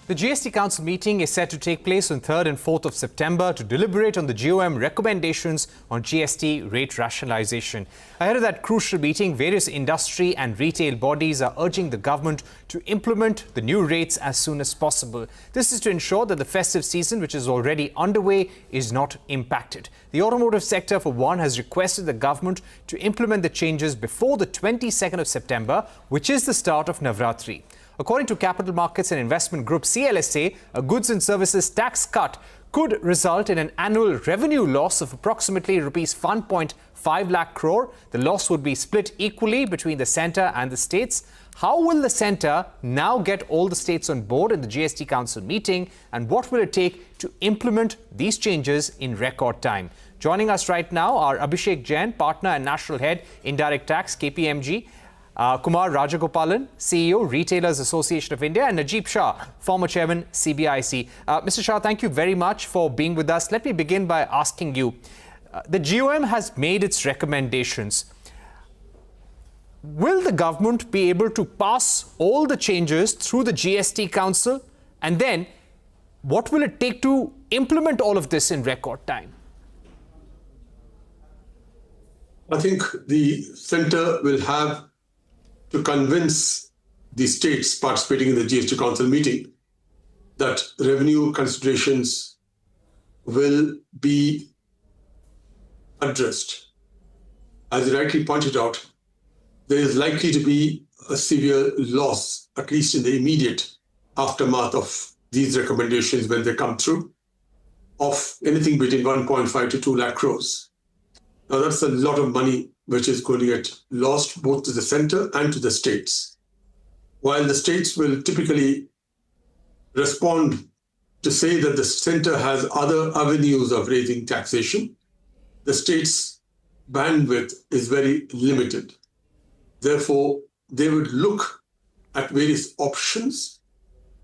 The GST Council meeting is set to take place on 3rd and 4th of September to deliberate on the GOM recommendations on GST rate rationalisation. Ahead of that crucial meeting, various industry and retail bodies are urging the government to implement the new rates as soon as possible. This is to ensure that the festive season, which is already underway, is not impacted. The automotive sector, for one, has requested the government to implement the changes before the 22nd of September, which is the start of Navratri. According to Capital Markets and Investment Group CLSA, a goods and services tax cut could result in an annual revenue loss of approximately rupees 1.5 lakh crore. The loss would be split equally between the centre and the states. How will the centre now get all the states on board in the GST Council meeting, and what will it take to implement these changes in record time? Joining us right now are Abhishek Jain, Partner and National Head, Indirect Tax, KPMG, Kumar Rajagopalan, CEO, Retailers Association of India, and Najib Shah, former Chairman, CBIC. Mr. Shah, thank you very much for being with us. Let me begin by asking you, the GOM has made its recommendations. Will the government be able to pass all the changes through the GST Council? And then, what will it take to implement all of this in record time? I think the centre will have to convince the states participating in the GST Council meeting that revenue considerations will be addressed. As you rightly pointed out, there is likely to be a severe loss, at least in the immediate aftermath of these recommendations when they come through, of anything between 1.5 to 2 lakh crores. Now, that's a lot of money which is going to get lost both to the centre and to the states. While the states will typically respond to say that the centre has other avenues of raising taxation, the states' bandwidth is very limited. Therefore, they would look at various options,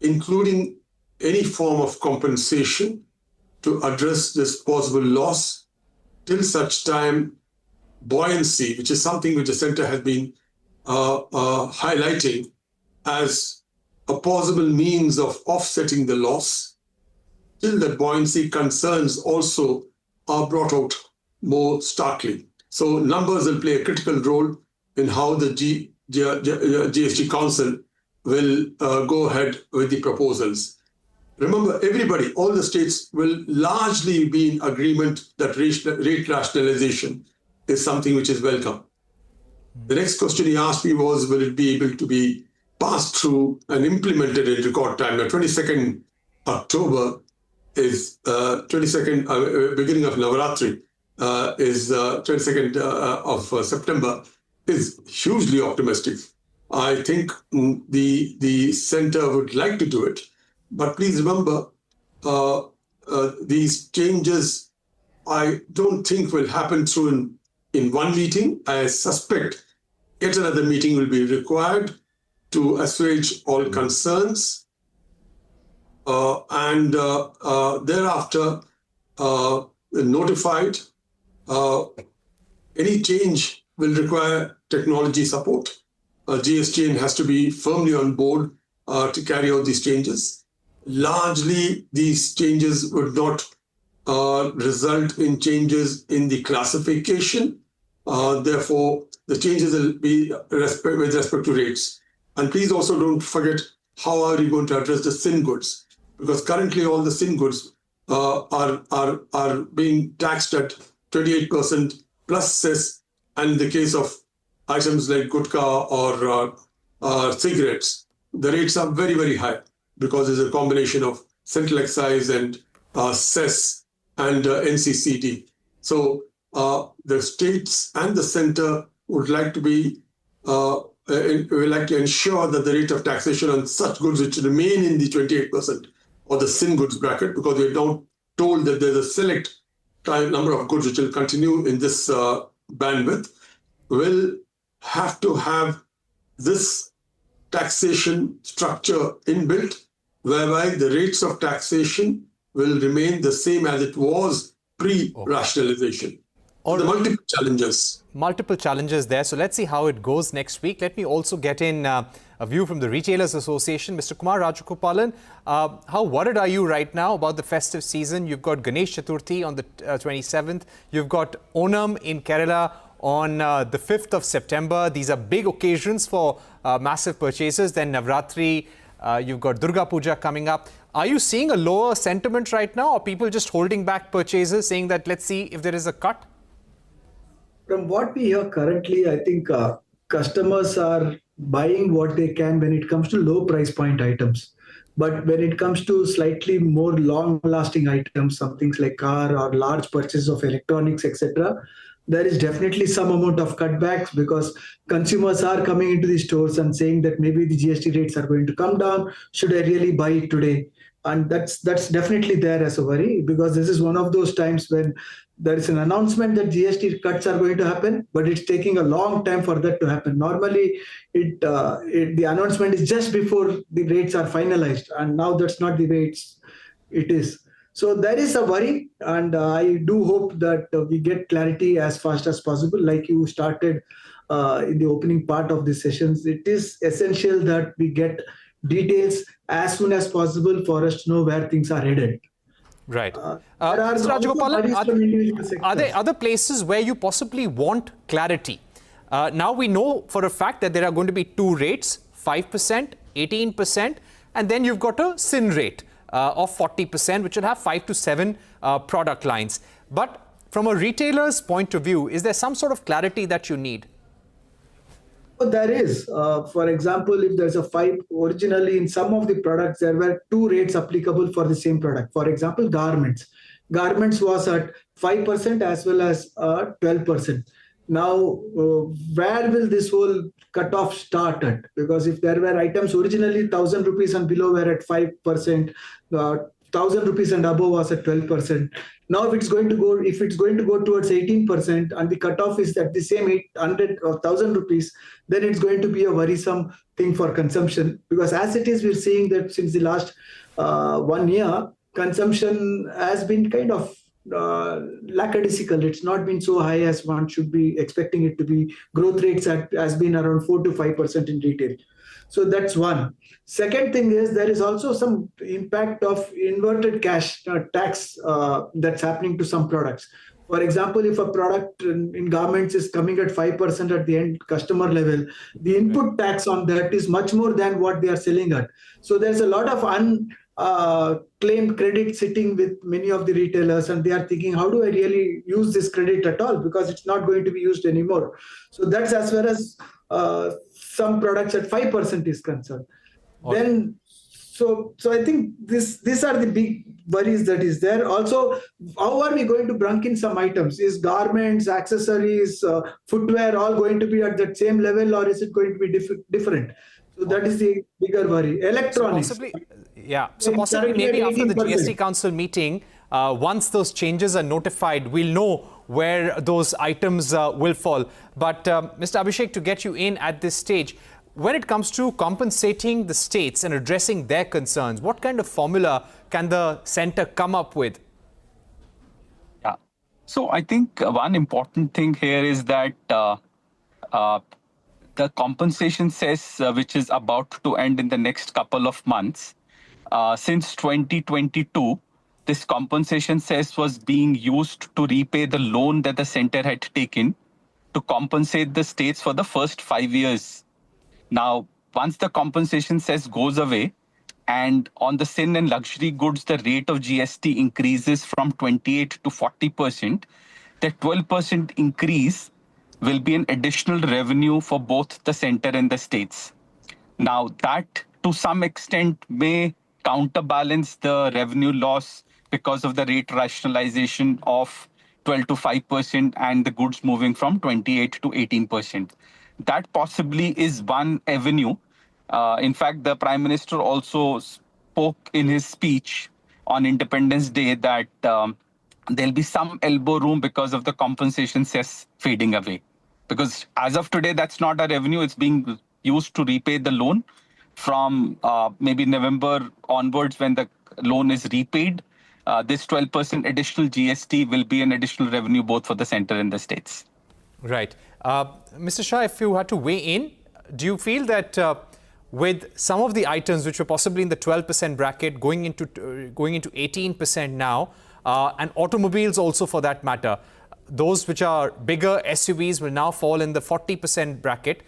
including any form of compensation to address this possible loss till such time buoyancy, which is something which the centre has been highlighting as a possible means of offsetting the loss, till that buoyancy concerns also are brought out more starkly. So numbers will play a critical role in how the GST Council will go ahead with the proposals. Remember, everybody, all the states will largely be in agreement that rate rationalization is something which is welcome. The next question he asked me was, will it be able to be passed through and implemented in record time? Now, 22nd October is beginning of Navratri, is 22nd of September, is hugely optimistic. I think the centre would like to do it, but please remember, these changes I don't think will happen through in one meeting. I suspect yet another meeting will be required to assuage all concerns, and thereafter notified. Any change will require technology support. GSTN has to be firmly on board to carry out these changes. Largely, these changes would not result in changes in the classification. Therefore, the changes will be with respect to rates. And please also don't forget, how are you going to address the sin goods? Because currently all the sin goods are being taxed at 28% plus cess, and in the case of items like gutka or cigarettes, the rates are very, very high because there's a combination of central excise and cess and NCCD. So the states and the centre would like to ensure that the rate of taxation on such goods which remain in the 28% or the sin goods bracket, because we're now told that there's a select number of goods which will continue in this bandwidth, will have to have this taxation structure inbuilt, whereby the rates of taxation will remain the same as it was pre-rationalization. Or the multiple challenges. Multiple challenges there. So let's see how it goes next week. Let me also get in a view from the Retailers Association. Mr. Kumar Rajagopalan, how worried are you right now about the festive season? You've got Ganesh Chaturthi on the 27th. You've got Onam in Kerala on the 5th of September. These are big occasions for massive purchases. Then Navratri, you've got Durga Puja coming up. Are you seeing a lower sentiment right now, or people just holding back purchases, saying that let's see if there is a cut? From what we hear currently, I think customers are buying what they can when it comes to low price point items. But when it comes to slightly more long-lasting items, some things like car or large purchases of electronics, etc., there is definitely some amount of cutbacks because consumers are coming into the stores and saying that maybe the GST rates are going to come down. Should I really buy it today? And that's definitely there as a worry, because this is one of those times when there is an announcement that GST cuts are going to happen, but it's taking a long time for that to happen. Normally, the announcement is just before the rates are finalized, and now that's not the way it is. So there is a worry, and I do hope that we get clarity as fast as possible. Like you started in the opening part of the sessions, it is essential that we get details as soon as possible for us to know where things are headed. Right. Mr. Rajagopalan, are there other places where you possibly want clarity? Now we know for a fact that there are going to be two rates, 5%, 18%, and then you've got a sin rate of 40%, which will have 5 to 7 product lines. But from a retailer's point of view, is there some sort of clarity that you need? There is. For example, if there's a 5, originally in some of the products, there were 2 rates applicable for the same product. For example, garments. Garments was at 5% as well as 12%. Now, where will this whole cutoff start at? Because if there were items originally 1,000 rupees and below were at 5%, 1,000 rupees and above was at 12%. Now, if it's going to go towards 18% and the cutoff is at the same 800 or 1,000 rupees, then it's going to be a worrisome thing for consumption. Because as it is, we're seeing that since the last 1 year, consumption has been kind of lackadaisical. It's not been so high as one should be expecting it to be. Growth rates has been around 4 to 5% in retail. So that's one. Second thing is there is also some impact of inverted cash tax that's happening to some products. For example, if a product in garments is coming at 5% at the end customer level, the input tax on that is much more than what they are selling at. So there's a lot of unclaimed credit sitting with many of the retailers, and they are thinking, how do I really use this credit at all? Because it's not going to be used anymore. So that's as far as some products at 5% is concerned. Okay. Then, so I think these are the big worries that is there. Also, how are we going to brunk in some items? Is garments, accessories, footwear all going to be at that same level, or is it going to be different? So that is the bigger worry. Electronics. So possibly maybe after the GST Council meeting, once those changes are notified, we'll know where those items will fall. But Mr. Abhishek, to get you in at this stage, when it comes to compensating the states and addressing their concerns, what kind of formula can the centre come up with? Yeah. So I think one important thing here is that the compensation cess, which is about to end in the next couple of months, since 2022, this compensation cess was being used to repay the loan that the centre had taken to compensate the states for the first 5 years. Now, once the compensation cess goes away, and on the sin and luxury goods, the rate of GST increases from 28 to 40%, that 12% increase will be an additional revenue for both the centre and the states. Now, that to some extent may counterbalance the revenue loss because of the rate rationalization of 12 to 5% and the goods moving from 28 to 18%. That possibly is one avenue. In fact, the Prime Minister also spoke in his speech on Independence Day that there'll be some elbow room because of the compensation cess fading away. Because as of today, that's not a revenue. It's being used to repay the loan from maybe November onwards when the loan is repaid. This 12% additional GST will be an additional revenue both for the centre and the states. Right. Mr. Shah, if you had to weigh in, do you feel that with some of the items which were possibly in the 12% bracket going into 18% now, and automobiles also for that matter. Those which are bigger SUVs will now fall in the 40% bracket.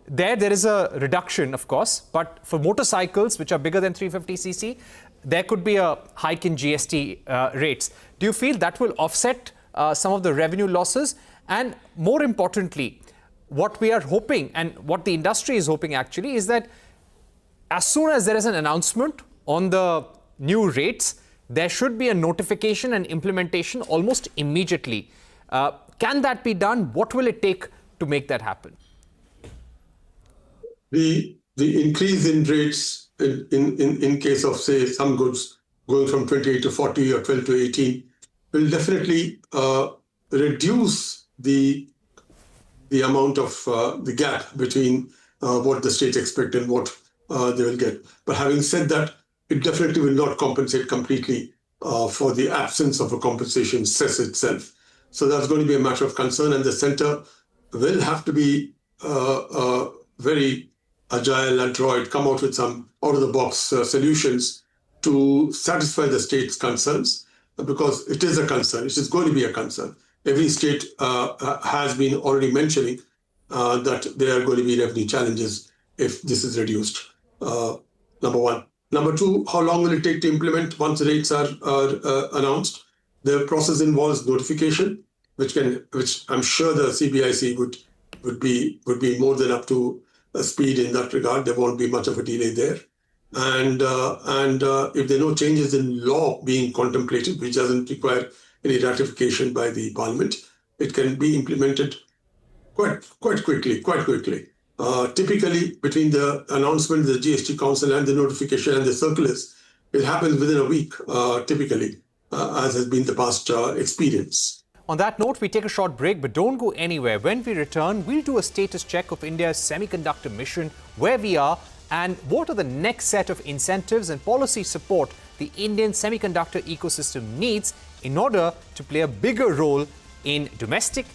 There is a reduction, of course, but for motorcycles which are bigger than 350cc, there could be a hike in GST rates. Do you feel that will offset some of the revenue losses? And more importantly, what we are hoping and what the industry is hoping actually is that as soon as there is an announcement on the new rates, there should be a notification and implementation almost immediately. Can that be done? What will it take to make that happen? The increase in rates in case of, say, some goods going from 28 to 40 or 12 to 18 will definitely reduce the amount of the gap between what the states expect and what they will get. But having said that, it definitely will not compensate completely for the absence of a compensation cess itself. So that's going to be a matter of concern, and the centre will have to be very agile, adroit, come out with some out-of-the-box solutions to satisfy the state's concerns, because it is a concern. It is going to be a concern. Every state has been already mentioning that there are going to be revenue challenges if this is reduced, number one. Number two, how long will it take to implement once the rates are announced? The process involves notification, which I'm sure the CBIC would be more than up to speed in that regard. There won't be much of a delay there. And if there are no changes in law being contemplated, which doesn't require any ratification by the Parliament, it can be implemented quite quickly. Typically, between the announcement, the GST Council, and the notification and the circulars, it happens within a week, typically, as has been the past experience. On that note, we take a short break, but don't go anywhere. When we return, we'll do a status check of India's semiconductor mission, where we are, and what are the next set of incentives and policy support the Indian semiconductor ecosystem needs in order to play a bigger role in domestic